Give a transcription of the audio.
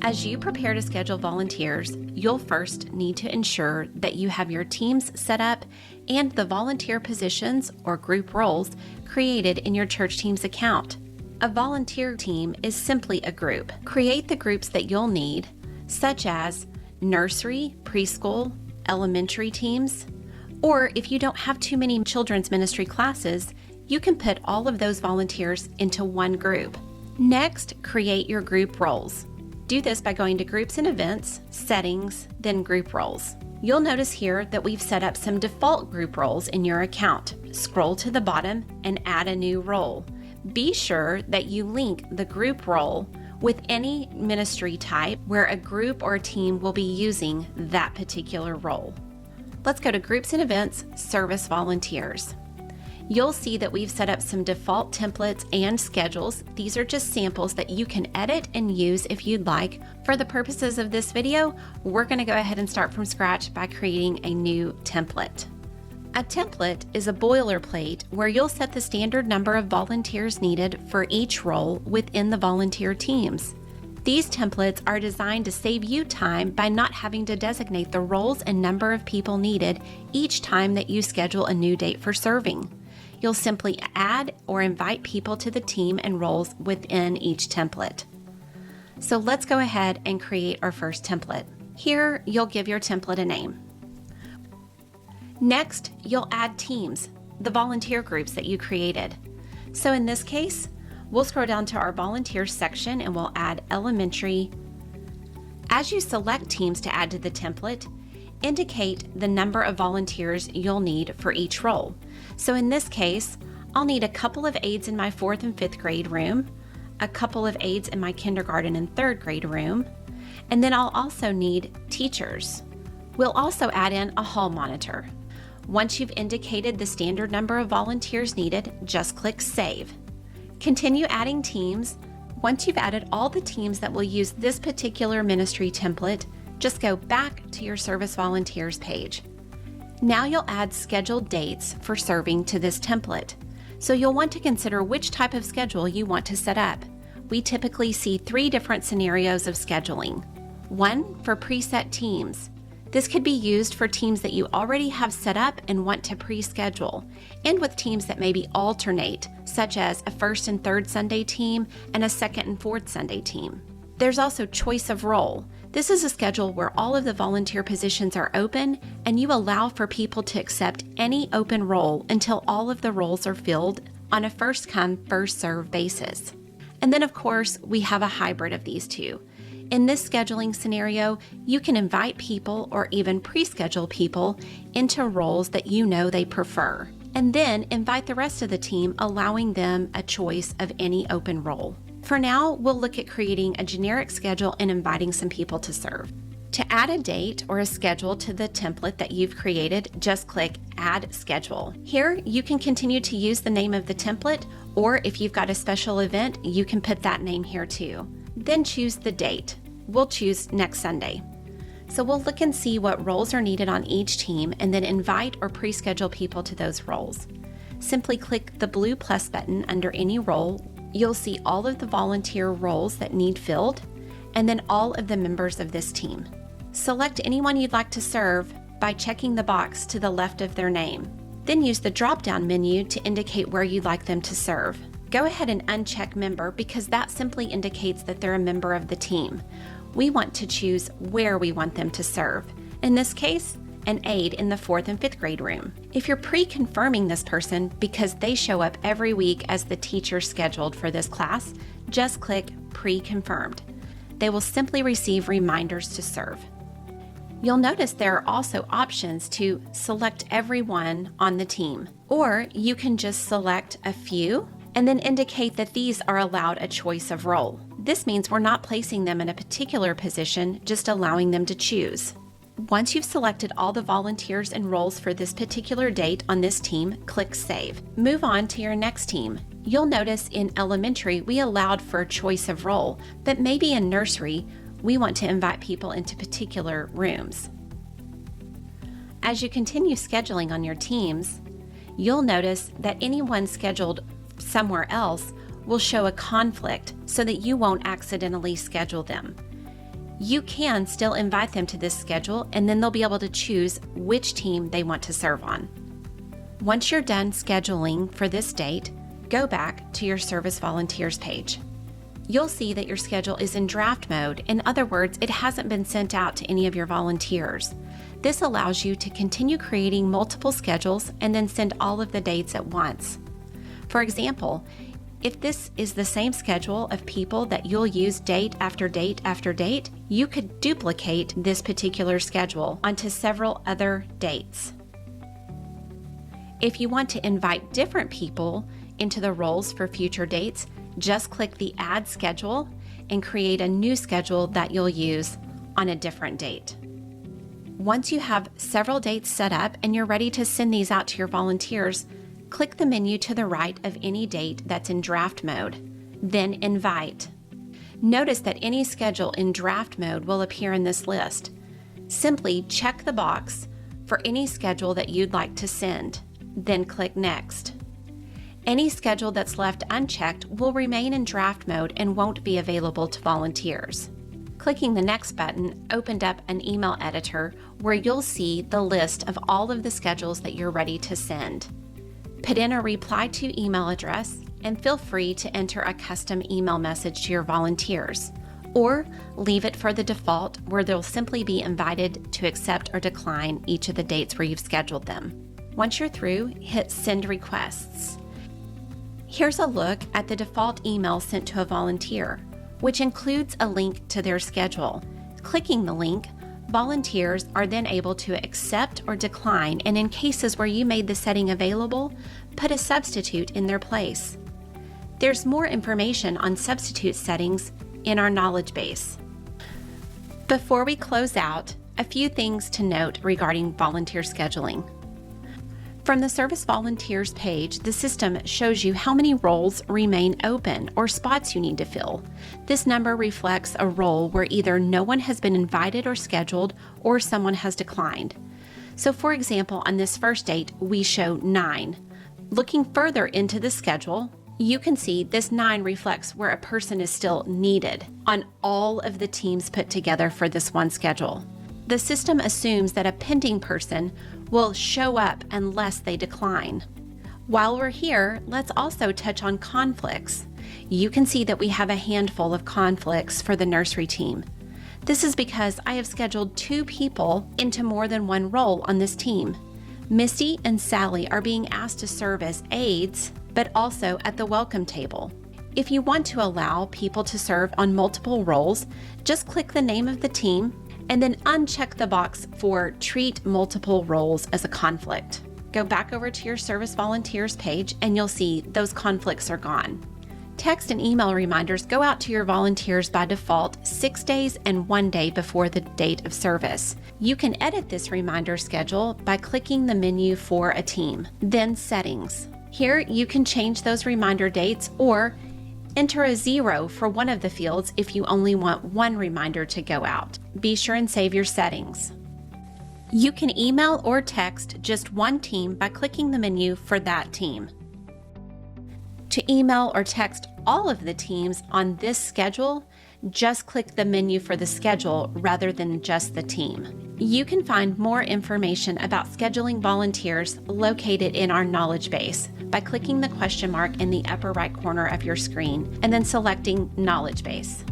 As you prepare to schedule volunteers, you'll first need to ensure that you have your teams set up and the volunteer positions or group roles created in your Churchteams account. A volunteer team is simply a group. Create the groups that you'll need, such as nursery, preschool, elementary teams, or if you don't have too many children's ministry classes, you can put all of those volunteers into one group. Next, create your group roles. Do this by going to Groups and Events, Settings, then Group Roles. You'll notice here that we've set up some default group roles in your account. Scroll to the bottom and add a new role. Be sure that you link the group role with any ministry type where a group or a team will be using that particular role. Let's go to Groups and Events, Service Volunteers. You'll see that we've set up some default templates and schedules. These are just samples that you can edit and use if you'd like. For the purposes of this video, we're going to go ahead and start from scratch by creating a new template. A template is a boilerplate where you'll set the standard number of volunteers needed for each role within the volunteer teams. These templates are designed to save you time by not having to designate the roles and number of people needed each time that you schedule a new date for serving. You'll simply add or invite people to the team and roles within each template. So let's go ahead and create our first template. Here, you'll give your template a name. Next, you'll add teams, the volunteer groups that you created. So in this case, we'll scroll down to our volunteers section and we'll add elementary. As you select teams to add to the template, indicate the number of volunteers you'll need for each role. So in this case, I'll need a couple of aides in my 4th and 5th grade room, a couple of aides in my kindergarten and 3rd grade room, and then I'll also need teachers. We'll also add in a hall monitor. Once you've indicated the standard number of volunteers needed, just click Save. Continue adding teams. Once you've added all the teams that will use this particular ministry template, just go back to your Service Volunteers page. Now you'll add scheduled dates for serving to this template. So you'll want to consider which type of schedule you want to set up. We typically see 3 different scenarios of scheduling. 1 for preset teams. This could be used for teams that you already have set up and want to pre-schedule, and with teams that maybe alternate, such as a 1st and 3rd Sunday team and a 2nd and 4th Sunday team. There's also choice of role. This is a schedule where all of the volunteer positions are open and you allow for people to accept any open role until all of the roles are filled on a first come, first served basis. And then of course, we have a hybrid of these two. In this scheduling scenario, you can invite people or even pre-schedule people into roles that you know they prefer, and then invite the rest of the team, allowing them a choice of any open role. For now, we'll look at creating a generic schedule and inviting some people to serve. To add a date or a schedule to the template that you've created, just click Add Schedule. Here, you can continue to use the name of the template, or if you've got a special event, you can put that name here too. Then choose the date. We'll choose next Sunday. So we'll look and see what roles are needed on each team and then invite or pre-schedule people to those roles. Simply click the blue plus button under any role. You'll see all of the volunteer roles that need filled, and then all of the members of this team. Select anyone you'd like to serve by checking the box to the left of their name. Then use the drop-down menu to indicate where you'd like them to serve. Go ahead and uncheck member because that simply indicates that they're a member of the team. We want to choose where we want them to serve. In this case, an aide in the 4th and 5th grade room. If you're pre-confirming this person because they show up every week as the teacher scheduled for this class, just click Pre-Confirmed. They will simply receive reminders to serve. You'll notice there are also options to select everyone on the team, or you can just select a few and then indicate that these are allowed a choice of role. This means we're not placing them in a particular position, just allowing them to choose. Once you've selected all the volunteers and roles for this particular date on this team, click Save. Move on to your next team. You'll notice in elementary, we allowed for choice of role, but maybe in nursery, we want to invite people into particular rooms. As you continue scheduling on your teams, you'll notice that anyone scheduled somewhere else will show a conflict so that you won't accidentally schedule them. you can still invite them to this schedule, and then they'll be able to choose which team they want to serve on. Once you're done scheduling for this date, go back to your Service Volunteers page. You'll see that your schedule is in draft mode. In other words, it hasn't been sent out to any of your volunteers. This allows you to continue creating multiple schedules and then send all of the dates at once. For example, if this is the same schedule of people that you'll use date after date after date, you could duplicate this particular schedule onto several other dates. If you want to invite different people into the roles for future dates, just click the Add Schedule and create a new schedule that you'll use on a different date. Once you have several dates set up and you're ready to send these out to your volunteers, click the menu to the right of any date that's in draft mode, then Invite. Notice that any schedule in draft mode will appear in this list. Simply check the box for any schedule that you'd like to send, then click Next. Any schedule that's left unchecked will remain in draft mode and won't be available to volunteers. Clicking the Next button opened up an email editor where you'll see the list of all of the schedules that you're ready to send. Put in a reply to email address and feel free to enter a custom email message to your volunteers, or leave it for the default where they'll simply be invited to accept or decline each of the dates where you've scheduled them. Once you're through, hit Send Requests. Here's a look at the default email sent to a volunteer, which includes a link to their schedule. Clicking the link, volunteers are then able to accept or decline, and in cases where you made the setting available, put a substitute in their place. There's more information on substitute settings in our knowledge base. Before we close out, a few things to note regarding volunteer scheduling. From the Service Volunteers page, the system shows you how many roles remain open or spots you need to fill. This number reflects a role where either no one has been invited or scheduled, or someone has declined. So for example, on this first date, we show 9. Looking further into the schedule, you can see this 9 reflects where a person is still needed on all of the teams put together for this one schedule. The system assumes that a pending person will show up unless they decline. While we're here, let's also touch on conflicts. You can see that we have a handful of conflicts for the nursery team. This is because I have scheduled 2 people into more than one role on this team. Misty and Sally are being asked to serve as aides, but also at the welcome table. If you want to allow people to serve on multiple roles, just click the name of the team and then uncheck the box for Treat Multiple Roles as a conflict. Go back over to your Service Volunteers page and you'll see those conflicts are gone. Text and email reminders go out to your volunteers by default 6 days and 1 day before the date of service. You can edit this reminder schedule by clicking the menu for a team, then Settings. Here you can change those reminder dates or enter a 0 for one of the fields if you only want one reminder to go out. Be sure and save your settings. You can email or text just one team by clicking the menu for that team. To email or text all of the teams on this schedule, just click the menu for the schedule rather than just the team. You can find more information about scheduling volunteers located in our knowledge base by clicking the question mark in the upper right corner of your screen and then selecting Knowledge Base.